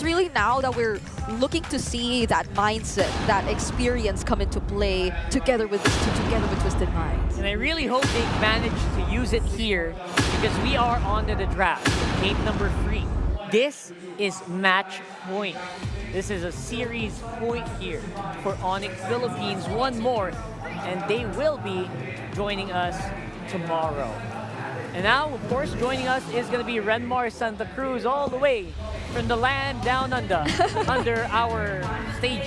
it's really now that we're looking to see that mindset, that experience come into play together with this team, together with Twisted Minds. And I really hope they manage to use it here because we are on to the draft. Game number 3. This is match point. This is a series point here for Onic Philippines. One more, and they will be joining us tomorrow. And now, of course, joining us is going to be Renmar Santa Cruz all the way from the land down under, under our stage.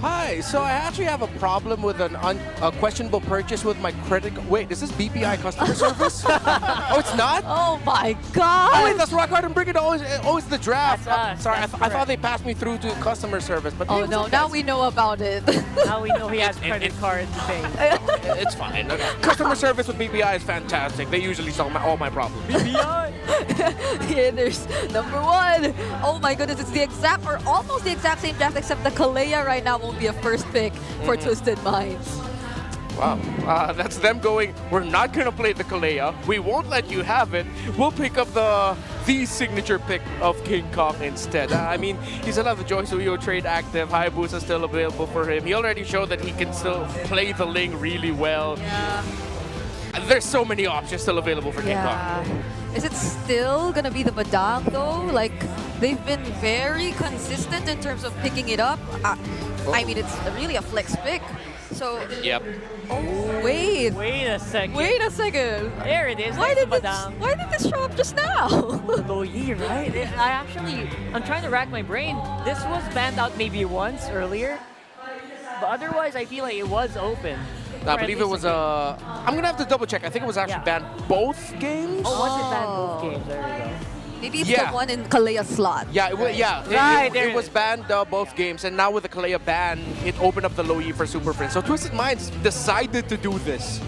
Hi, so I actually have a problem with a questionable purchase with my credit. Wait, is this BPI customer service? Oh, it's not? Oh my God! Oh, wait, that's Rock Hard and Bring It. Always the draft. That's us. Sorry, That's I thought they passed me through to customer service. But Oh it's no, okay. now we know about it. Now we know he has credit card things. It's fine. Customer service with BPI is fantastic. They usually solve all my problems. Here, there's number 1. Oh my goodness, it's the exact, or almost the exact same draft, except the Kalea right now won't be a first pick for Twisted Minds. Wow, that's them going, we're not going to play the Kalea. We won't let you have it. We'll pick up the signature pick of King Kong instead. I mean, he still has the Joy Suyo trade active. Hayabusa still available for him. He already showed that he can still play the Ling really well. Yeah. There's so many options still available for King Yeah. Kong. Is it still gonna be the Madang though? Like, they've been very consistent in terms of picking it up. I mean, it's really a flex pick. So, Yep. oh wait, Wait a second. wait a second. There it is. Why That's did Madame. this show up just now? Low Yi, right? I'm trying to rack my brain. This was banned out maybe once earlier. But otherwise, I feel like it was open. I believe it was I'm gonna have to double check. I think it was actually banned both games. Oh, was it banned both games? There we go. Maybe it's Yeah. the one in Kalea slot. Yeah, yeah. Right, there it it was is. banned both games, and now with the Kalea ban, it opened up the low E for Super Prince. So Twisted Minds decided to do this.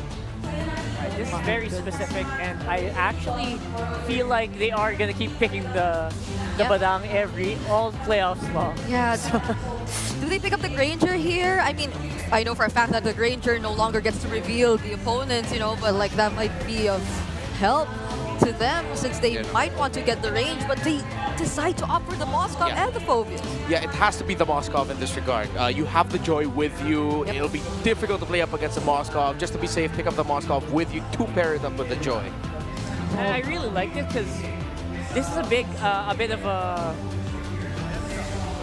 Right, this is very specific, and I actually feel like they are gonna keep picking the Yep. Badang all playoffs long. Yeah. Do they pick up the Granger here? I mean, I know for a fact that the Granger no longer gets to reveal the opponents, you know, but like that might be of help to them since they might want to get the range, but they decide to opt for the Moskov and the Phobius. Yeah, it has to be the Moskov in this regard. You have the Joy with you. Yep. It'll be difficult to play up against the Moskov. Just to be safe, pick up the Moskov with you to pair it up with the Joy. And I really liked it because this is a bit of a...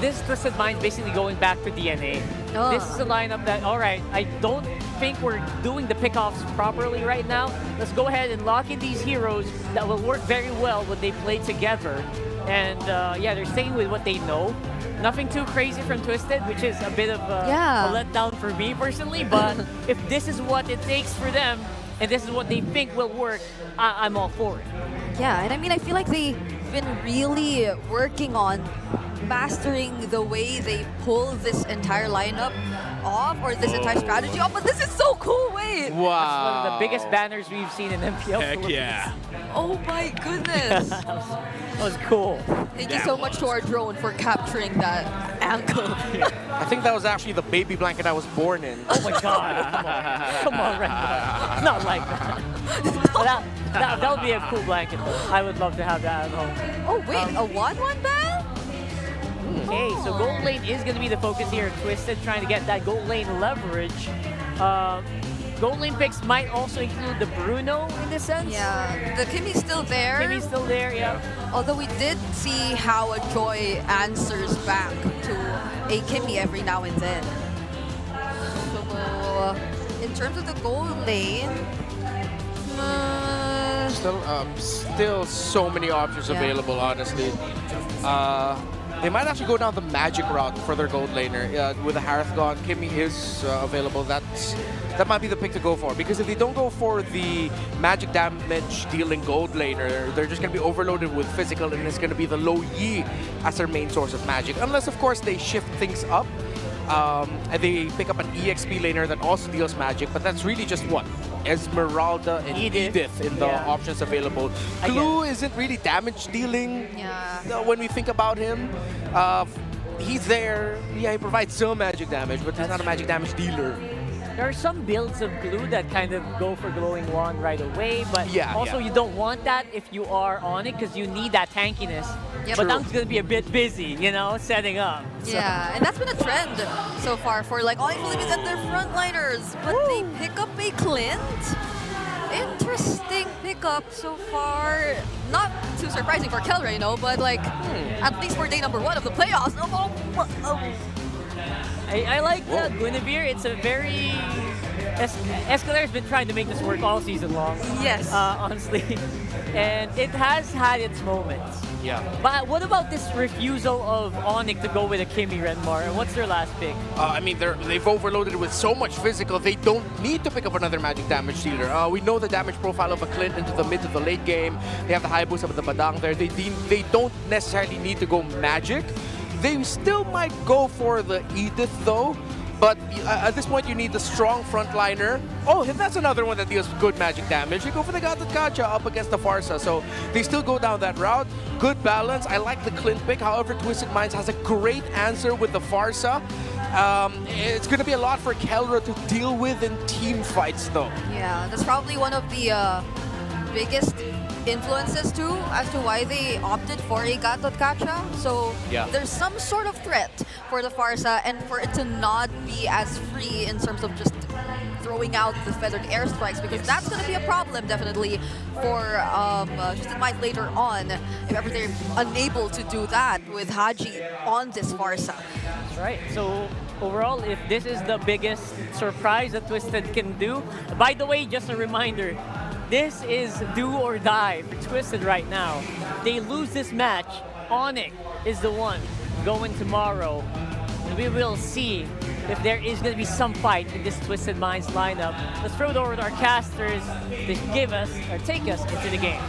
This Twisted Minds basically going back to DNA. Oh. This is a lineup that, all right, I don't think we're doing the pickoffs properly right now. Let's go ahead and lock in these heroes that will work very well when they play together. And yeah, they're staying with what they know. Nothing too crazy from Twisted, which is a bit of a letdown for me personally. But if this is what it takes for them, and this is what they think will work, I'm all for it. Yeah, and I mean, I feel like they've been really working on mastering the way they pull this entire lineup off, or this entire strategy off. But this is so cool, wait! Wow. That's one of the biggest banners we've seen in MPL. Heck Philippines. yeah. Oh my goodness! That was cool. Thank you so much to our drone for capturing that angle. I think that was actually the baby blanket I was born in. Oh my god. Come on, Randall. Not like that. But that would be a cool blanket though. I would love to have that at home. Oh wait, a 1-1 ban? Okay, so gold lane is going to be the focus here. Twisted trying to get that gold lane leverage. Gold lane picks might also include the Bruno in this sense. Yeah, the Kimmy's still there. Kimmy's still there, yeah. Although we did see how a Joy answers back to a Kimmy every now and then. So, in terms of the gold lane, Still so many options available, honestly. They might actually go down the magic route for their gold laner. With the Harith gone, Kimmy is available. That might be the pick to go for. Because if they don't go for the magic damage dealing gold laner, they're just going to be overloaded with physical, and it's going to be the low Yi as their main source of magic. Unless, of course, they shift things up. And they pick up an EXP laner that also deals magic, but that's really just what? Esmeralda and Edith in the options available. Glue isn't really damage dealing when we think about him. He's there, yeah, he provides some magic damage, but he's not a magic damage dealer. There are some builds of glue that kind of go for glowing wand right away, but also you don't want that if you are on it because you need that tankiness Yep. But I'm going to be a bit busy, you know, setting up. So. Yeah, and that's been a trend so far for like Onic Philippines and their frontliners. But they pick up a Clint. Interesting pickup so far. Not too surprising for Kelra, you know, but like at least for day number 1 of the playoffs. I like the Guinevere. It's a very... Escalar's been trying to make this work all season long. Yes. Honestly. And it has had its moments. Yeah. But what about this refusal of Onic to go with a Kimi Renmar? And what's their last pick? I mean, they've overloaded it with so much physical, they don't need to pick up another magic damage dealer. We know the damage profile of a Clint into the mid to the late game. They have the high boost of the Badang there. They don't necessarily need to go magic. They still might go for the Edith though. But at this point, you need the strong frontliner. Oh, that's another one that deals good magic damage. You go for the Gacha up against the Farsa. So they still go down that route. Good balance. I like the Clint pick. However, Twisted Minds has a great answer with the Farsa. It's going to be a lot for Kelra to deal with in team fights, though. Yeah, that's probably one of the biggest influences too as to why they opted for a Gacha. So there's some sort of threat for the Farsa and for it to not be as free in terms of just throwing out the feathered airstrikes, because that's going to be a problem definitely for Twisted Minds later on if ever they're unable to do that with Haji on this Farsa. That's right. So overall, if this is the biggest surprise that Twisted can do, by the way, just a reminder, this is do or die for Twisted right now. They lose this match, Onic is the one going tomorrow. We will see if there is going to be some fight in this Twisted Minds lineup. Let's throw it over to our casters to give us, or take us into the game.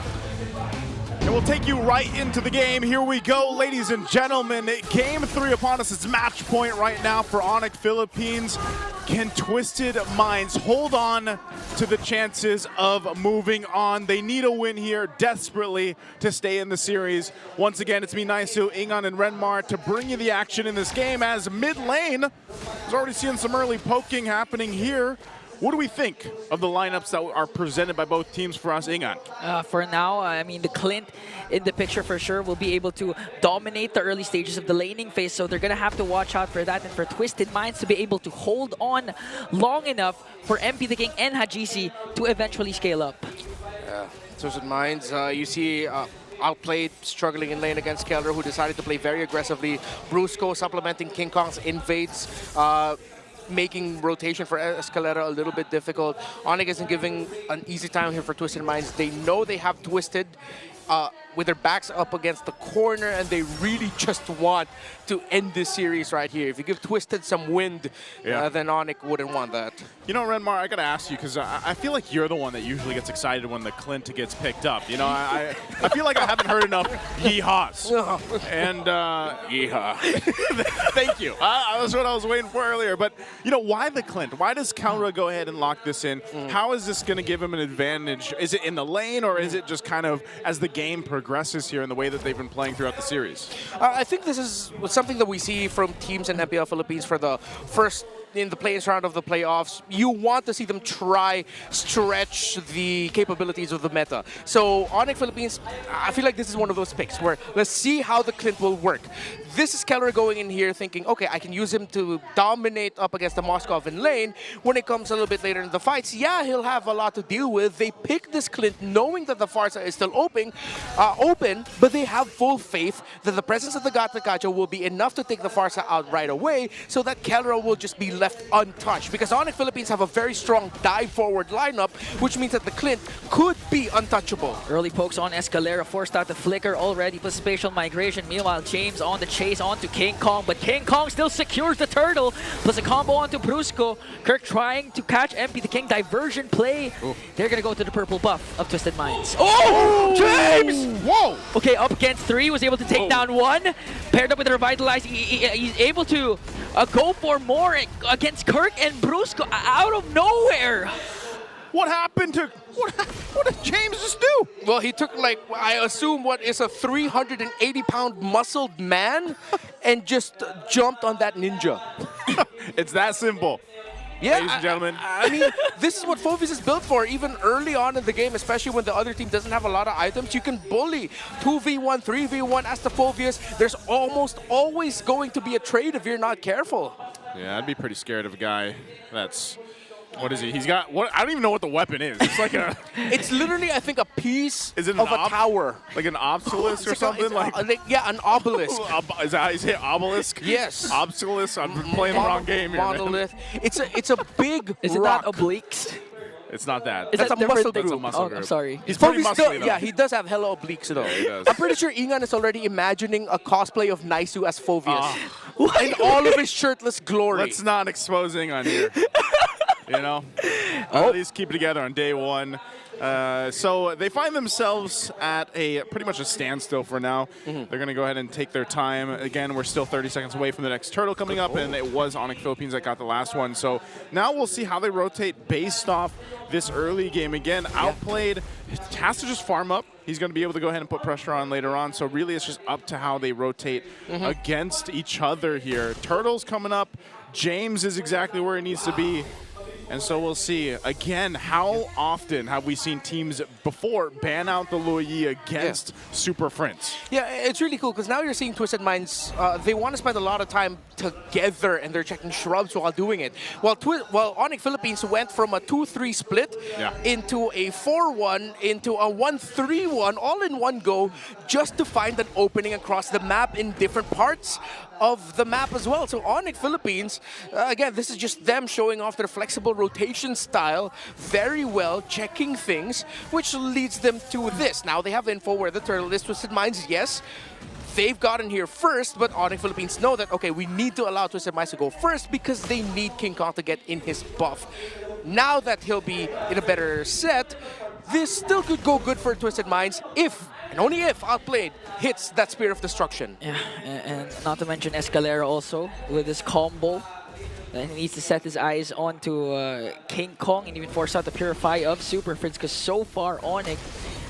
And we'll take you right into the game. Here we go, ladies and gentlemen. Game 3 upon us. It's match point right now for Onic Philippines. Can Twisted Minds hold on to the chances of moving on? They need a win here desperately to stay in the series. Once again, it's me, Naisu, Ingon, and Renmar to bring you the action in this game as mid lane is already seeing some early poking happening here. What do we think of the lineups that are presented by both teams for us, Ingan? For now, I mean, the Clint in the picture for sure will be able to dominate the early stages of the laning phase, so they're going to have to watch out for that, and for Twisted Minds to be able to hold on long enough for MP the King and Hajisi to eventually scale up. Twisted Minds, you see outplayed, struggling in lane against Kelra, who decided to play very aggressively. Brusco supplementing King Kong's invades, making rotation for Escalera a little bit difficult. Onic isn't giving an easy time here for Twisted Minds. They know they have Twisted with their backs up against the corner, and they really just want to end this series right here. If you give Twisted some wind, then Onic wouldn't want that. You know, Renmar, I gotta ask you, because I feel like you're the one that usually gets excited when the Clint gets picked up. You know, I feel like I haven't heard enough yeehaws. And yeehaw. Thank you. That's what I was waiting for earlier. But, you know, why the Clint? Why does Kelra go ahead and lock this in? How is this going to give him an advantage? Is it in the lane, or is it just kind of as the game progresses here in the way that they've been playing throughout the series? I think this is something that we see from teams in MPL Philippines for the first in the play-in round of the playoffs. You want to see them try stretch the capabilities of the meta. So Onic Philippines, I feel like this is one of those picks where let's see how the Clint will work. This is Kelra going in here thinking, okay, I can use him to dominate up against the Moskov in lane. When it comes a little bit later in the fights, yeah, he'll have a lot to deal with. They pick this Clint knowing that the Farsa is still open, but they have full faith that the presence of the Gacha will be enough to take the Farsa out right away, so that Kelra will just be left untouched. Because Onic Philippines have a very strong dive forward lineup, which means that the Clint could be untouchable. Early pokes on Escalera, forced out the flicker already, plus spatial migration. Meanwhile, James on the chase onto King Kong, but King Kong still secures the turtle, plus a combo onto Brusco. Kirk trying to catch MP the King, diversion play. Ooh. They're gonna go to the purple buff of Twisted Minds. Oh, James! Whoa! Okay, up against 3, was able to take down 1. Paired up with the Revitalize, he's able to go for more against Kirk and Brusco out of nowhere. What happened to... What did James just do? Well, he took, like, I assume what is a 380-pound muscled man and just jumped on that ninja. It's that simple. Yeah, ladies and gentlemen. I mean, this is what Phobius is built for. Even early on in the game, especially when the other team doesn't have a lot of items, you can bully 2v1, 3v1 as the Phobius. There's almost always going to be a trade if you're not careful. Yeah, I'd be pretty scared of a guy that's... What is he? He's got what? I don't even know what the weapon is. It's like a. It's literally, I think, a piece Is it of a tower. Like an obelisk or It's something? yeah, an obelisk. Is that how you say it? Obelisk? Yes. Obelisk? I'm playing the wrong game here. Man. Monolith. It's a big Is it rock. not obliques? It's not that. Is That's that a muscle different thing? group. That's a muscle Oh, group. I'm sorry. He's pretty Phobius still, muscly, though. yeah, he does have hella obliques though. Yeah, he does. I'm pretty sure Ingan is already imagining a cosplay of Naisu as Phobius. Ah. In all of his shirtless glory. Let's not expose on here. You know? At least keep it together on day one. So they find themselves at pretty much a standstill for now. They're going to go ahead and take their time. Again, we're still 30 seconds away from the next turtle coming up, and it was Onic Philippines that got the last one. So now we'll see how they rotate based off this early game. Again, outplayed, has to just farm up. He's going to be able to go ahead and put pressure on later on. So really it's just up to how they rotate against each other here. Turtles coming up. James is exactly where he needs to be. And so we'll see. Again, how often have we seen teams before ban out the Luyi against Super Friends? Yeah, it's really cool because now you're seeing Twisted Minds. They want to spend a lot of time together and they're checking shrubs while doing it. While Onic Philippines went from a 2-3 split into a 4-1 into a 1-3-1 all in one go just to find an opening across the map in different parts of the map as well. So Onic Philippines, again, this is just them showing off their flexible rotation style very well, checking things, which leads them to this. Now they have info where the turtle is. Twisted Minds, yes, they've gotten here first, but Onic Philippines know that, okay, we need to allow Twisted Minds to go first because they need King Kong to get in his buff. Now that he'll be in a better set, this still could go good for Twisted Minds if, and only if, Outplayed hits that Spear of Destruction. Yeah, and not to mention Escalera also with his combo. And he needs to set his eyes onto King Kong and even force out the Purify of Super Friends because so far Onic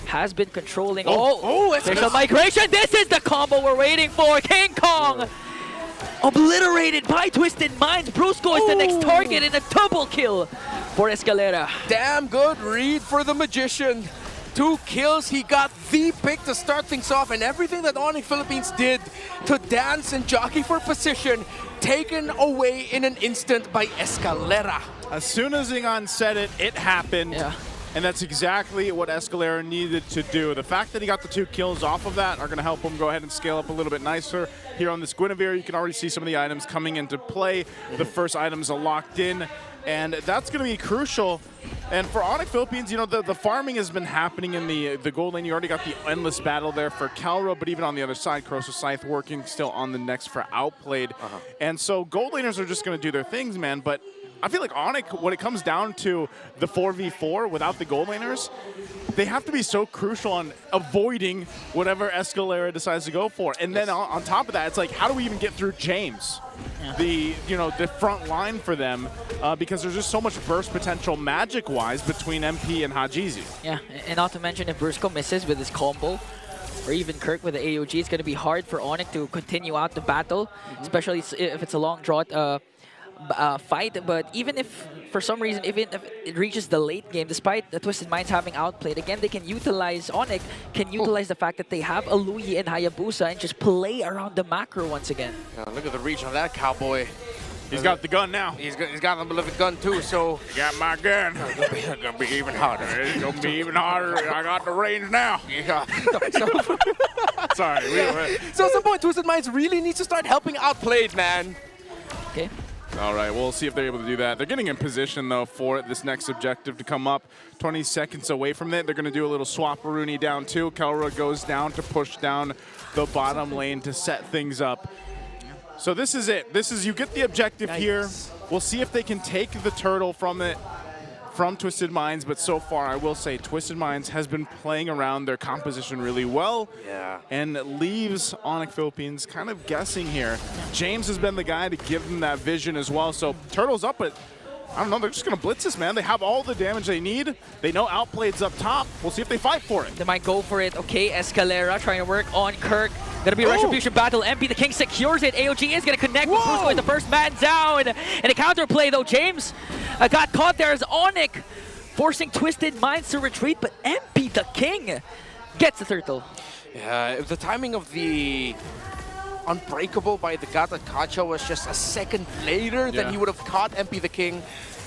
has been controlling. Special migration! This is the combo we're waiting for! King Kong! Obliterated by Twisted Minds. Brusco is the next target in a double kill for Escalera. Damn good read for the Magician. 2 kills, he got the pick to start things off, and everything that Onic Philippines did to dance and jockey for position, taken away in an instant by Escalera. As soon as Ingan said it, it happened. Yeah. And that's exactly what Escalera needed to do. The fact that he got the 2 kills off of that are going to help him go ahead and scale up a little bit nicer. Here on this Guinevere, you can already see some of the items coming into play. The first items are locked in, and that's going to be crucial. And for Onic Philippines, you know, the farming has been happening in the gold lane. You already got the endless battle there for Calra, but even on the other side, Corrosive Scythe working still on the next for Outplayed. And so gold laners are just going to do their things, man, but I feel like Onic, when it comes down to the 4v4 without the gold laners, they have to be so crucial on avoiding whatever Escalera decides to go for. And then on top of that, it's like, how do we even get through James? The front line for them, because there's just so much burst potential magic-wise between MP and Hajizi. Yeah, and not to mention if Brusco misses with his combo, or even Kirk with the AOG, it's going to be hard for Onic to continue out the battle, especially if it's a long draw fight. But even if, for some reason, even if it reaches the late game, despite the Twisted Minds having outplayed, again, they can utilize, Onic can utilize the fact that they have a Luyi and Hayabusa and just play around the macro once again. Look at the reach on that cowboy. He's got the gun now. He's got a little gun too, so... You got my gun. It's gonna be even harder. It's gonna be even harder. I got the range now. Yeah. Sorry. So at some point, Twisted Minds really needs to start helping Outplayed, man. Okay. All right, we'll see if they're able to do that. They're getting in position, though, for this next objective to come up. 20 seconds away from it. They're going to do a little swap-a-rooney down, too. Kelra goes down to push down the bottom lane to set things up. So this is it. This is, you get the objective here. We'll see if they can take the turtle from Twisted Minds, but so far I will say Twisted Minds has been playing around their composition really well, and leaves Onic Philippines kind of guessing here. James has been the guy to give them that vision as well, so Turtle's up, but I don't know, they're just going to blitz this, man. They have all the damage they need. They know Outplayed's up top. We'll see if they fight for it. They might go for it. Okay, Escalera trying to work on Kirk. Gonna be a retribution battle. MP the King secures it. AOG is gonna connect with Brusco as the first man down. And a counterplay though, James got caught there as Onic forcing Twisted Minds to retreat, but MP the King gets the turtle. Yeah, if the timing of the Unbreakable by the Gata Kacha was just a second later, then he would have caught MP the King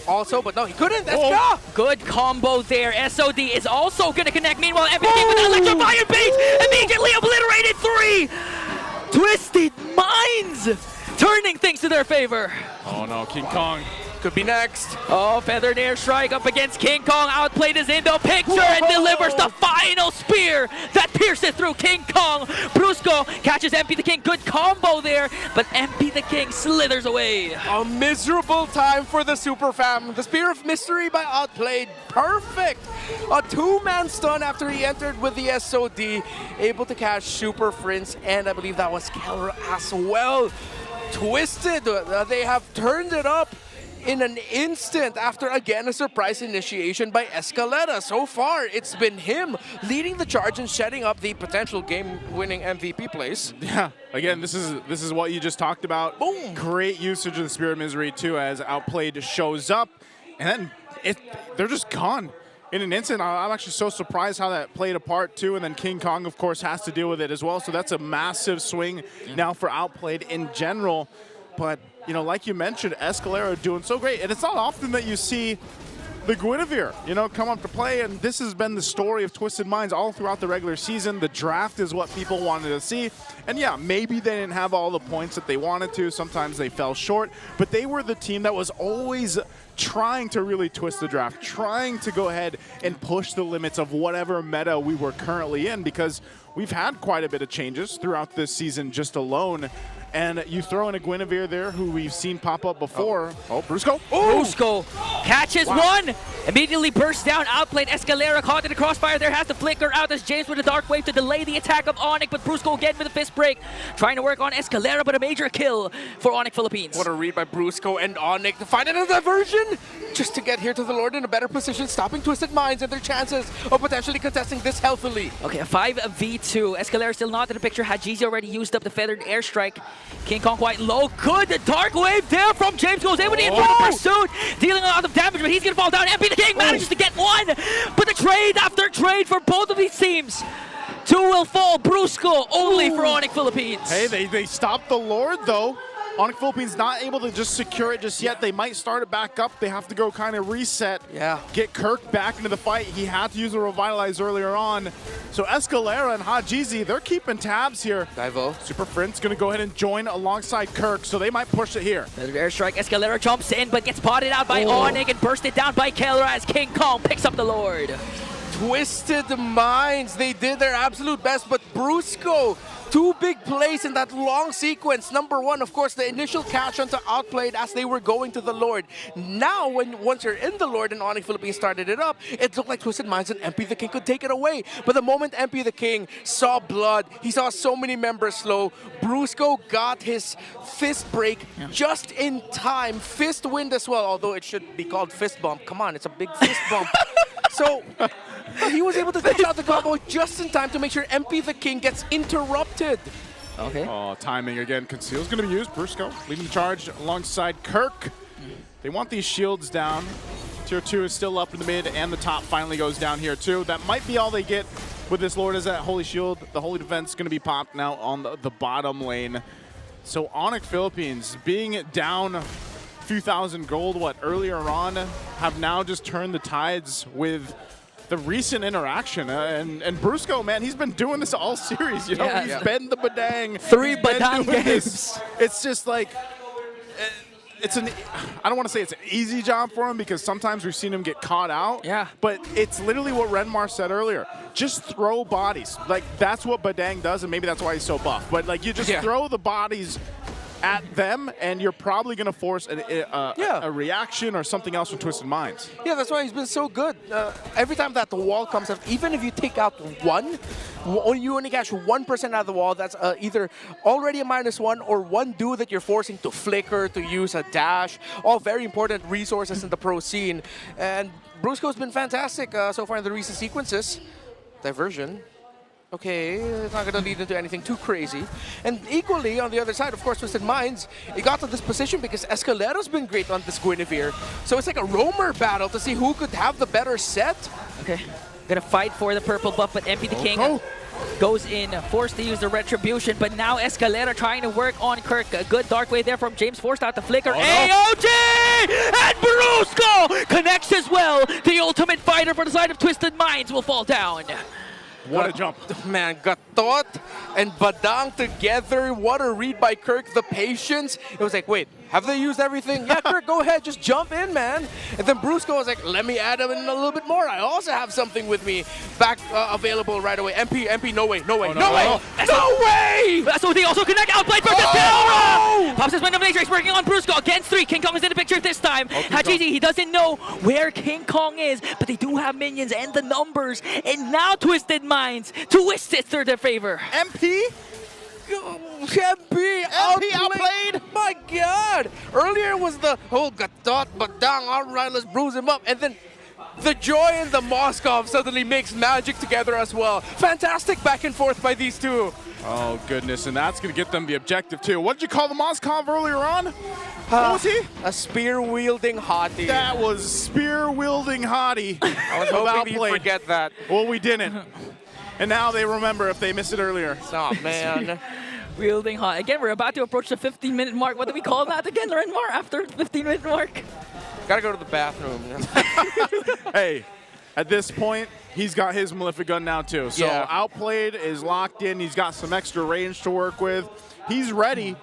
also, but no, he couldn't. Let's go! Good combo there. SOD is also going to connect. Meanwhile, MP the King with an electrifying bait immediately obliterated 3. Twisted Minds turning things to their favor. Oh no, King Kong. Could be next. Oh, feathered airstrike up against King Kong. Outplayed is in the picture and delivers the final spear that pierces through King Kong. Brusco catches MP the King. Good combo there, but MP the King slithers away. A miserable time for the Super Fam. The Spear of Mystery by Outplayed. Perfect. A 2-man stun after he entered with the SOD. Able to catch Super Prince, and I believe that was Keller as well. Twisted. They have turned it up in an instant after, again, a surprise initiation by Escalera. So far, it's been him leading the charge and setting up the potential game-winning MVP place. Yeah, again, this is what you just talked about. Boom! Great usage of the Spirit of Misery, too, as Outplayed shows up, and then they're just gone in an instant. I'm actually so surprised how that played a part, too, and then King Kong, of course, has to deal with it as well, so that's a massive swing now for Outplayed in general. But, you know, like you mentioned, Escalera doing so great. And it's not often that you see the Guinevere, you know, come up to play. And this has been the story of Twisted Minds all throughout the regular season. The draft is what people wanted to see. And yeah, maybe they didn't have all the points that they wanted to. Sometimes they fell short. But they were the team that was always trying to really twist the draft, trying to go ahead and push the limits of whatever meta we were currently in, because we've had quite a bit of changes throughout this season just alone. And you throw in a Guinevere there, who we've seen pop up before. Oh, Brusco. Brusco catches one, immediately bursts down, outplayed. Escalera caught in the crossfire there, has to flicker out as James with a dark wave to delay the attack of Onic, but Brusco again with a fist break, trying to work on Escalera, but a major kill for Onic Philippines. What a read by Brusco and Onic to find another diversion just to get here to the Lord in a better position, stopping Twisted Minds and their chances of potentially contesting this healthily. Okay, a 5v2. Escalera still not in the picture. Hajizi already used up the feathered airstrike. King Kong quite low. Good. The dark wave there from James goes in with the internal pursuit, dealing a lot of damage, but he's going to fall down. MP the King manages to get one, but the trade after trade for both of these teams. 2 will fall. Brusco only for Onic Philippines. Hey, they stopped the Lord, though. Onic Philippines not able to just secure it just yet. They might start it back up. They have to go kind of reset. Yeah. Get Kirk back into the fight. He had to use a Revitalize earlier on. So Escalera and Hajizi, they're keeping tabs here. Divo. Super Friend's going to go ahead and join alongside Kirk, so they might push it here. Feathered airstrike. Escalera jumps in, but gets spotted out by Onic and bursted down by Keller as King Kong picks up the Lord. Twisted Minds, they did their absolute best, but Brusco, 2 big plays in that long sequence. Number 1, of course, the initial catch onto Outplayed as they were going to the Lord. Now, once you're in the Lord and Onic Philippines started it up, it looked like Twisted Minds and MP the King could take it away. But the moment MP the King saw blood, he saw so many members slow, Brusco got his fist break just in time. Fist wind as well, although it should be called fist bump. Come on, it's a big fist bump. So he was able to touch out the combo just in time to make sure MP the King gets interrupted. Okay. Oh, timing again. Conceal's going to be used. Brusco leading the charge alongside Kirk. They want these shields down. Tier 2 is still up in the mid, and the top finally goes down here too. That might be all they get with this Lord, is that Holy Shield. The Holy Defense is going to be popped now on the bottom lane. So Onic Philippines, being down a few thousand gold, earlier on, have now just turned the tides with the recent interaction. And Brusco, man, he's been doing this all series. You know, he's been the Badang. 3 Badang games. It's just like, I don't want to say it's an easy job for him, because sometimes we've seen him get caught out. Yeah. But it's literally what Renmar said earlier. Just throw bodies. Like, that's what Badang does, and maybe that's why he's so buff. But, like, you just throw the bodies at them, and you're probably going to force a reaction or something else from Twisted Minds. Yeah, that's why he's been so good. Every time that the wall comes up, even if you take out one, you only catch 1% out of the wall. That's either already a -1 or one dude that you're forcing to flicker, to use a dash. All very important resources in the pro scene. And Brusco's been fantastic so far in the recent sequences. Diversion. Okay, it's not going to lead into anything too crazy. And equally, on the other side, of course, Twisted Minds, it got to this position because Escalero's been great on this Guinevere. So it's like a roamer battle to see who could have the better set. Okay, gonna fight for the purple buff, but MP the King goes in, forced to use the Retribution, but now Escalera trying to work on Kirk. A good dark wave there from James, forced out the flicker. AOG! And Brusco connects as well. The ultimate fighter for the side of Twisted Minds will fall down. What a jump. Man, Gatot and Badang together. What a read by Kirk, the patience. It was like, wait, have they used everything? Yeah, Kirk, go ahead, just jump in, man. And then Brusco was like, let me add him in a little bit more. I also have something with me back available right away. MP, no way, no way, no way, no way! So they also connect, outplayed for Castello! Pops his Wind of Nature, working on Brusco against 3. King Kong is in the picture this time. Hajiji, he doesn't know where King Kong is, but they do have minions and the numbers. And now Twisted Minds twist it to their favor. MP? MP outplayed. My God! Earlier was the whole Gatot, Badang, all right, let's bruise him up. And then the Joy and the Moskov suddenly makes magic together as well. Fantastic back and forth by these two. Oh, goodness, and that's going to get them the objective, too. What did you call the Moskov earlier on? What was he? A spear-wielding hottie. That was spear-wielding hottie. I was hoping you'd forget that. Well, we didn't. And now they remember if they missed it earlier. Oh, man. Wielding hot. Again, we're about to approach the 15-minute mark. What do we call that again, Renmar, after 15-minute mark? Gotta go to the bathroom. Hey, at this point, he's got his Malefic gun now, too. So Outplayed is locked in. He's got some extra range to work with. He's ready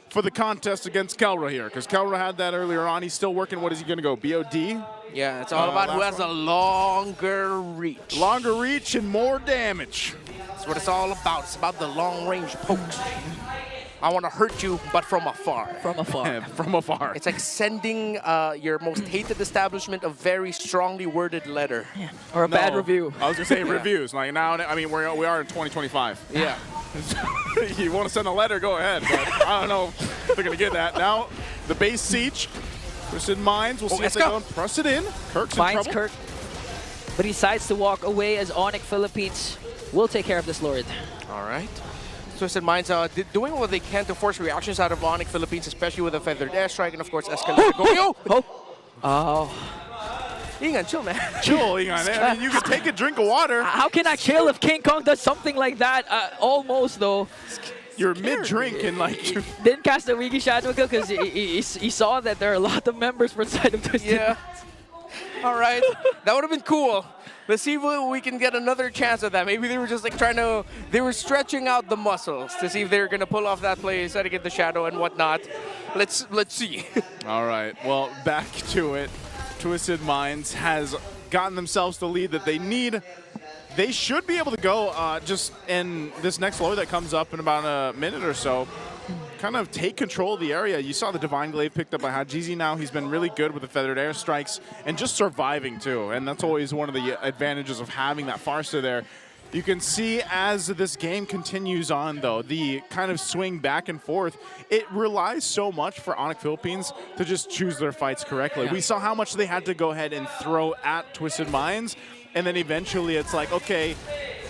for the contest against Kelra here, because Kelra had that earlier on. He's still working. What is he going to go, BOD? Yeah, it's all about who has a longer reach. Longer reach and more damage. That's what it's all about. It's about the long-range pokes. I want to hurt you, but from afar. From afar. From afar. It's like sending your most hated establishment a very strongly worded letter. Yeah. Or a bad review. I was going to say reviews. Like now, I mean, we are in 2025. Yeah. You want to send a letter, go ahead. But I don't know if they're going to get that. Now, the base siege. Twisted Minds. We'll see if they don't press it in. Kirk's in trouble. Kirk. But he decides to walk away as Onic Philippines will take care of this Lord. All right. Twisted Minds doing what they can to force reactions out of Onic Philippines, especially with a feathered airstrike and, of course, Escalade. Ingan, chill, man. Chill, Ingan. I mean, you can take a drink of water. How can I chill if King Kong does something like that? Almost, though. You're mid-drink and, like... Didn't cast a Wiki Shadow Kill because he saw that there are a lot of members for side of Twisted. Yeah. All right. That would have been cool. Let's see if we can get another chance at that. Maybe they were just like they were stretching out the muscles to see if they were going to pull off that play, try to get the shadow and whatnot. Let's see. All right. Well, back to it. Twisted Minds has gotten themselves the lead that they need. They should be able to go just in this next low that comes up in about a minute or so. Kind of take control of the area. You saw the Divine Glaive picked up by Hajizi now. He's been really good with the feathered airstrikes and just surviving too. And that's always one of the advantages of having that Farsa there. You can see as this game continues on though, the kind of swing back and forth, it relies so much for Onic Philippines to just choose their fights correctly. Yeah. We saw how much they had to go ahead and throw at Twisted Minds. And then eventually it's like, okay,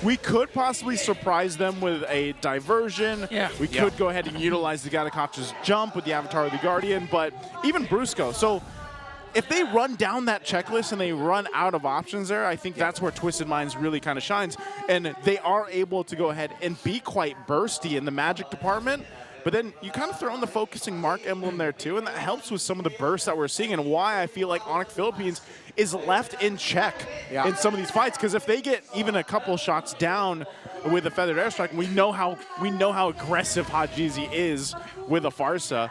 we could possibly surprise them with a diversion. Yeah. We could go ahead and utilize the Gatakacha's jump with the Avatar of the Guardian, but even Brusco. So if they run down that checklist and they run out of options there, I think that's where Twisted Minds really kind of shines. And they are able to go ahead and be quite bursty in the magic department. But then you kind of throw in the focusing mark emblem there too, and that helps with some of the bursts that we're seeing and why I feel like Onic Philippines is left in check in some of these fights. Because if they get even a couple shots down with a feathered airstrike, we know how aggressive Hajizi is with a Farsa.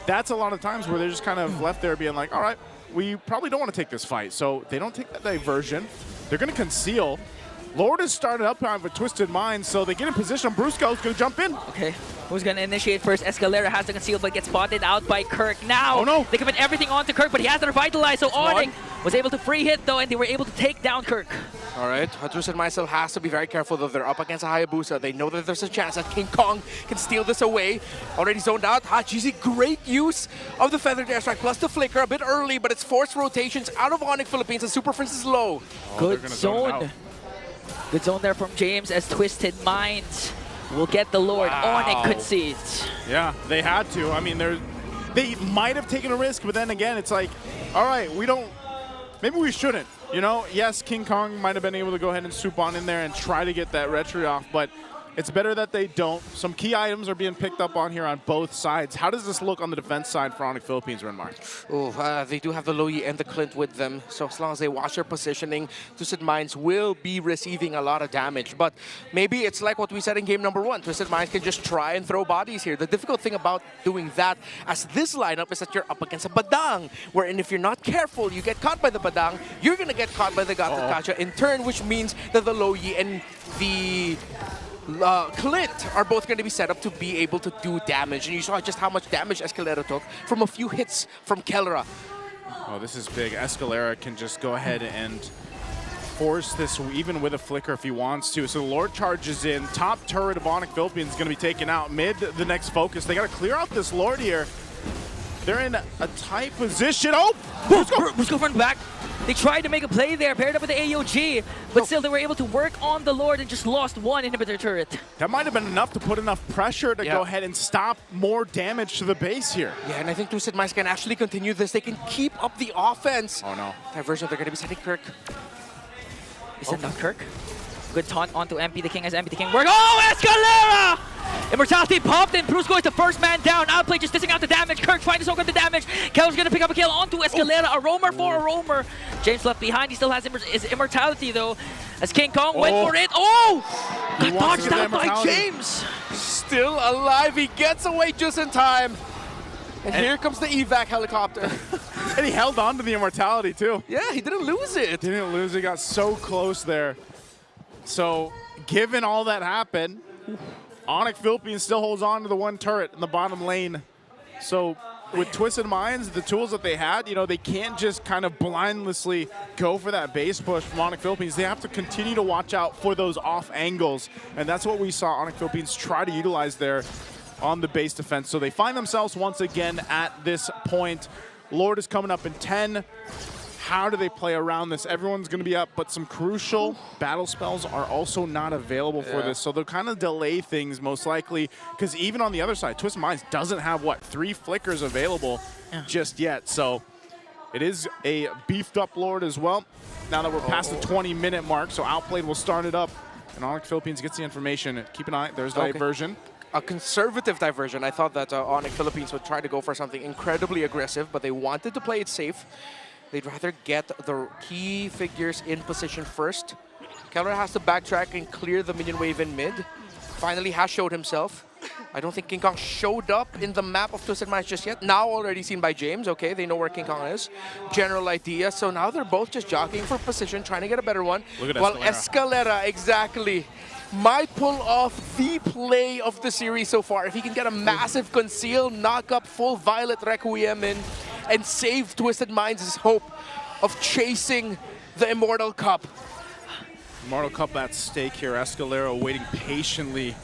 That's a lot of times where they're just kind of left there being like, all right, we probably don't want to take this fight. So they don't take that diversion. They're going to conceal. Lord has started up behind with Twisted Minds, so they get in position. Brusco's going to jump in. Okay, who's going to initiate first? Escalera has to conceal, but gets spotted out by Kirk. Now, they commit everything onto Kirk, but he has to revitalize, so Onic was able to free hit, though, and they were able to take down Kirk. All right, Twisted Minds still has to be very careful, though. They're up against a Hayabusa. They know that there's a chance that King Kong can steal this away. Already zoned out. Hajizi, great use of the feathered airstrike, plus the flicker, a bit early, but it's forced rotations out of Onic Philippines, and Super Prince is low. Good zone. Good zone there from James as Twisted Minds will get the Lord. Wow. Onic concedes. Yeah, they had to. I mean, they might have taken a risk, but then again, it's like, all right, maybe we shouldn't. You know, yes, King Kong might have been able to go ahead and swoop on in there and try to get that retry off, but it's better that they don't. Some key items are being picked up on here on both sides. How does this look on the defense side for Onic Philippines, Renmar? Oh, they do have the Loyi and the Clint with them, so as long as they watch their positioning, Twisted Minds will be receiving a lot of damage. But maybe it's like what we said in game number 1. Twisted Minds can just try and throw bodies here. The difficult thing about doing that as this lineup is that you're up against a Badang, wherein if you're not careful, you get caught by the Badang, you're going to get caught by the Gatakacha in turn, which means that the Loyi and the Clint are both going to be set up to be able to do damage. And you saw just how much damage Escalera took from a few hits from Kellera. Oh, this is big. Escalera can just go ahead and force this even with a flicker if he wants to. So the Lord charges in. Top turret of Onic Philippines is going to be taken out. Mid, the next focus. They got to clear out this Lord here. They're in a tight position. Oh! Brusco front back. They tried to make a play there, paired up with the AOG, but still they were able to work on the Lord and just lost one inhibitor turret. That might have been enough to put enough pressure to go ahead and stop more damage to the base here. Yeah, and I think Twisted Minds can actually continue this. They can keep up the offense. Oh no. Diversion, they're going to be sending Kirk. They send out Kirk. Good taunt onto MP the King as MP the King work. Oh, Escalera! Immortality popped and Brusco is the first man down. Outplay just dissing out the damage. Kirk trying to soak up the damage. Keller's gonna pick up a kill onto Escalera. A roamer for a roamer. James left behind. He still has his immortality though. As King Kong went for it. Oh! Got dodged out by James. Still alive. He gets away just in time. And here comes the evac helicopter. And he held on to the immortality too. Yeah, he didn't lose it. Didn't lose it. Got so close there. So, given all that happened, Onic Philippines still holds on to the one turret in the bottom lane. So, with Twisted Minds, the tools that they had, you know, they can't just kind of blindlessly go for that base push from Onic Philippines. They have to continue to watch out for those off angles. And that's what we saw Onic Philippines try to utilize there on the base defense. So they find themselves once again at this point. Lord is coming up in 10. How do they play around this? Everyone's going to be up, but some crucial battle spells are also not available for this. So they'll kind of delay things most likely, because even on the other side, Twisted Minds doesn't have, what, 3 flickers available just yet. So it is a beefed up Lord as well. Now that we're past the 20-minute mark, so Outplayed will start it up. And Onic Philippines gets the information. Keep an eye. There's the diversion. A conservative diversion. I thought that Onic Philippines would try to go for something incredibly aggressive, but they wanted to play it safe. They'd rather get the key figures in position first. Keller has to backtrack and clear the minion wave in mid. Finally has showed himself. I don't think King Kong showed up in the map of Twisted Minds just yet. Now already seen by James. Okay, they know where King Kong is. General idea. So now they're both just jockeying for position, trying to get a better one. Look at While Escalera, exactly, might pull off the play of the series so far. If he can get a massive conceal, knock up full Violet Requiem in, and save Twisted Minds' hope of chasing the Immortal Cup. Immortal Cup at stake here. Escalera waiting patiently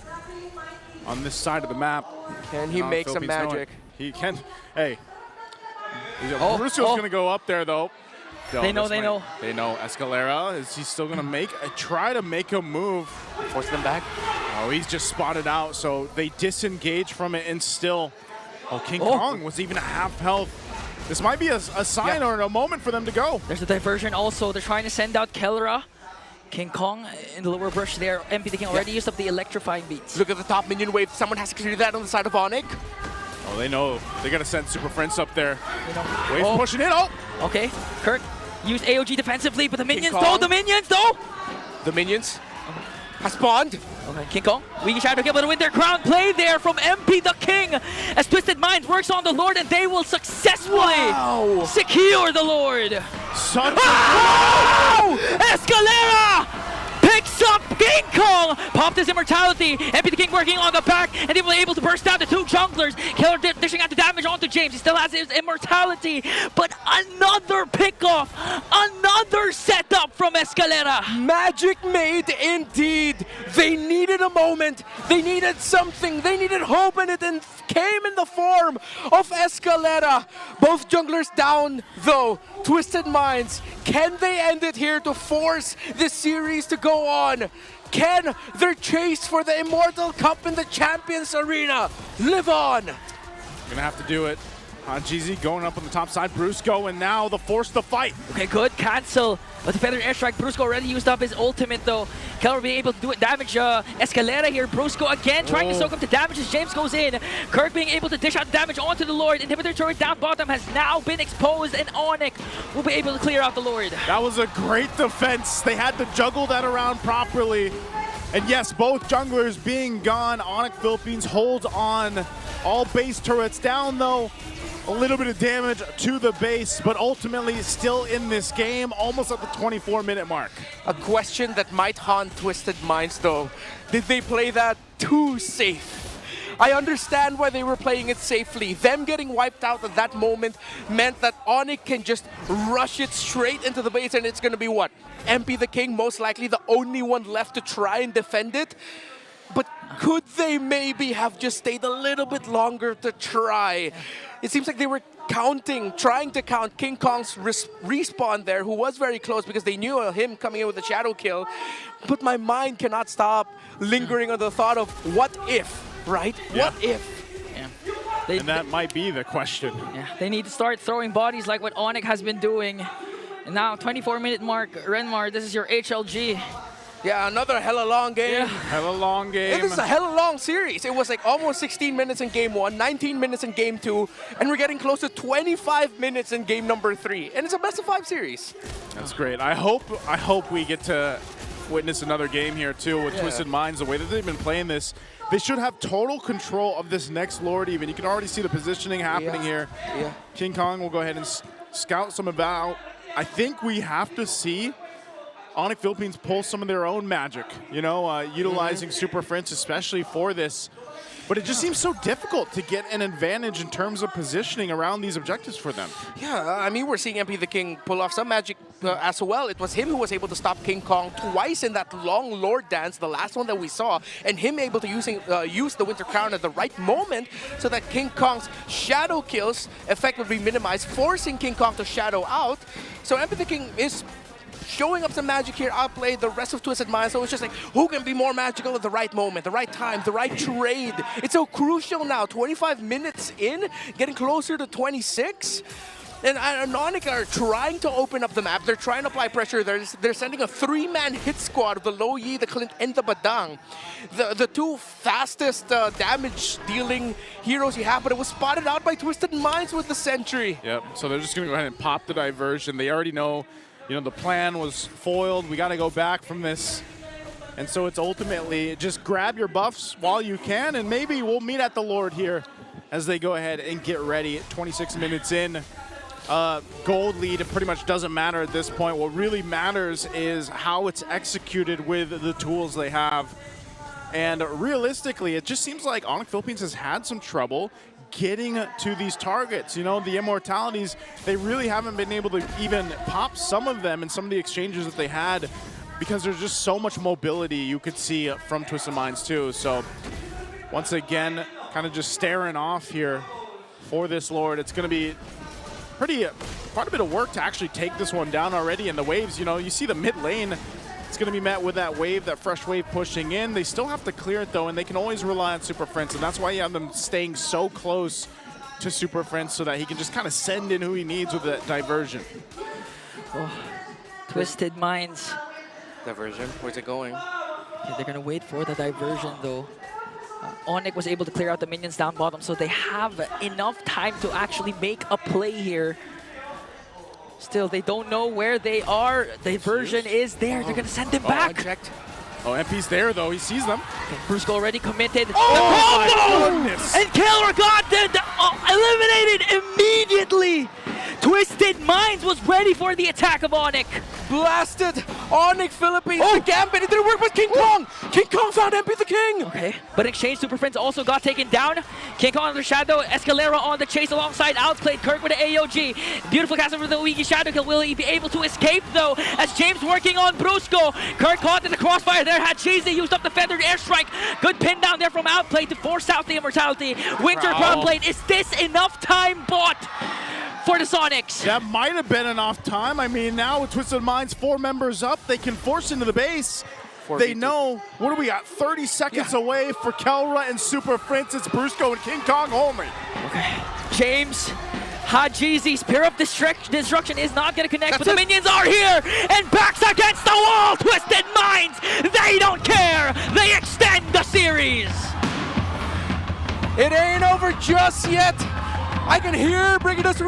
on this side of the map. Can he make some magic? He can. Hey. Brusco's going to go up there, though. They know. They know. Escalera, is he still going to try to make a move? Force them back. Oh, he's just spotted out, so they disengage from it and still. Oh, King Kong was even at half health. This might be a sign or a moment for them to go. There's a diversion also. They're trying to send out Kellera. King Kong in the lower brush there. MP the King already used up the electrifying beats. Look at the top minion wave. Someone has to clear that on the side of Onic. Oh, they know. They got to send Super Friends up there. Wave pushing in. Oh! Okay, Kirk used AOG defensively, but the minions Kong. The minions has spawned. Okay, King Kong, we shadow kill, but with their crown play there from MP the King as Twisted Minds works on the Lord, and they will successfully secure the Lord. Escalera picks up King Kong, popped his immortality. MP the King working on the back, and they were able to burst down the 2 junglers. Killer dishing out the damage onto James. He still has his immortality, but another pickoff, another setup from Escalera. Magic made indeed. They needed a moment. They needed something. They needed hope, and it came in the form of Escalera. Both junglers down, though. Twisted Minds Can they end it here to force this series to go on? Can their chase for the Immortal Cup in the Champions Arena live on? Gonna have to do it. GZ going up on the top side. Brusco, and now the force to fight. Okay, good cancel. But the feathered airstrike, Brusco already used up his ultimate though. Keller being able to do it, damage Escalera here. Brusco again trying to soak up the damage as James goes in. Kirk being able to dish out damage onto the Lord. Inhibitor turret down bottom has now been exposed, and Onic will be able to clear out the Lord. That was a great defense. They had to juggle that around properly. And yes, both junglers being gone, Onic Philippines holds on. All base turrets down though. A little bit of damage to the base, but ultimately still in this game, almost at the 24-minute mark. A question that might haunt Twisted Minds though. Did they play that too safe? I understand why they were playing it safely. Them getting wiped out at that moment meant that Onic can just rush it straight into the base, and it's going to be what? MP the King, most likely the only one left to try and defend it. But could they maybe have just stayed a little bit longer to try? It seems like they were trying to count King Kong's respawn there, who was very close because they knew him coming in with a shadow kill. But my mind cannot stop lingering on the thought of what if, right? Yeah. What if? Yeah. And that might be the question. Yeah, they need to start throwing bodies like what Onic has been doing. And now, 24-minute mark, Renmar, this is your HLG. Yeah, another hella long game. Yeah. Hella long game. And this is a hella long series. It was like almost 16 minutes in game 1, 19 minutes in game 2, and we're getting close to 25 minutes in game number 3. And it's a best of 5 series. That's great. I hope we get to witness another game here too with Twisted Minds. The way that they've been playing this, they should have total control of this next Lord even. You can already see the positioning happening here. Yeah. King Kong will go ahead and scout some about. I think we have to see Onic Philippines pull some of their own magic, you know, utilizing Super Friends especially for this. But it just seems so difficult to get an advantage in terms of positioning around these objectives for them. Yeah, I mean, we're seeing MP the King pull off some magic as well. It was him who was able to stop King Kong twice in that long Lord dance, the last one that we saw, and him able to use the Winter Crown at the right moment so that King Kong's shadow kills effect would be minimized, forcing King Kong to shadow out. So MP the King is showing up some magic here, outplayed the rest of Twisted Minds, so it's just like, who can be more magical at the right moment, the right time, the right trade? It's so crucial now, 25 minutes in, getting closer to 26. And Onic are trying to open up the map. They're trying to apply pressure. They're sending a 3-man hit squad of the Lo Yi, the Clint, and the Badang. The two fastest damage-dealing heroes you have, but it was spotted out by Twisted Minds with the Sentry. Yep, so they're just going to go ahead and pop the diversion. They already know, you know, the plan was foiled. We got to go back from this. And so it's ultimately just grab your buffs while you can, and maybe we'll meet at the Lord here as they go ahead and get ready. 26 minutes in. Gold lead, it pretty much doesn't matter at this point. What really matters is how it's executed with the tools they have. And realistically, it just seems like Onic Philippines has had some trouble getting to these targets. You know, the Immortalities, they really haven't been able to even pop some of them in some of the exchanges that they had because there's just so much mobility you could see from Twisted Minds too. So once again, kind of just staring off here for this Lord. It's going to be quite a bit of work to actually take this one down already. And the waves, you know, you see the mid lane, it's going to be met with that wave, that fresh wave pushing in. They still have to clear it though, and they can always rely on Super Friends, and that's why you have them staying so close to Super Friends so that he can just kind of send in who he needs with that diversion. Oh, Twisted Minds. Diversion, where's it going? Okay, they're going to wait for the diversion though. Onic was able to clear out the minions down bottom, so they have enough time to actually make a play here. Still, they don't know where they are. Diversion is there. They're going to send them back. Unchecked. Oh, MP's there though. He sees them. Okay, Brusco already committed. Oh, The combo! my goodness. And Keller got eliminated immediately. Twisted Minds was ready for the attack of Onic. Blasted Onic Philippines, the Gambit, it didn't work with King Kong! King Kong found MP the King! Okay, but in exchange, Super Friends also got taken down. King Kong under Shadow, Escalera on the chase alongside outplayed Kirk with the AOG. Beautiful cast over the Wiki Shadow Kill. Will he be able to escape though? As James working on Brusco. Kirk caught in the crossfire there, had Cheesy used up the feathered airstrike. Good pin down there from outplay to force out the immortality. Winter Crown Blade, is this enough time bought for the Sonics. That might have been enough time. I mean, now with Twisted Minds 4 members up, they can force into the base. They know, what do we got, 30 seconds away for Kelra and Super Prince. It's Brusco and King Kong only. Okay. James, Hajizi, Spear of Destruction is not going to connect, but the minions are here and backs against the wall. Twisted Minds, they don't care. They extend the series. It ain't over just yet. I can hear bringing us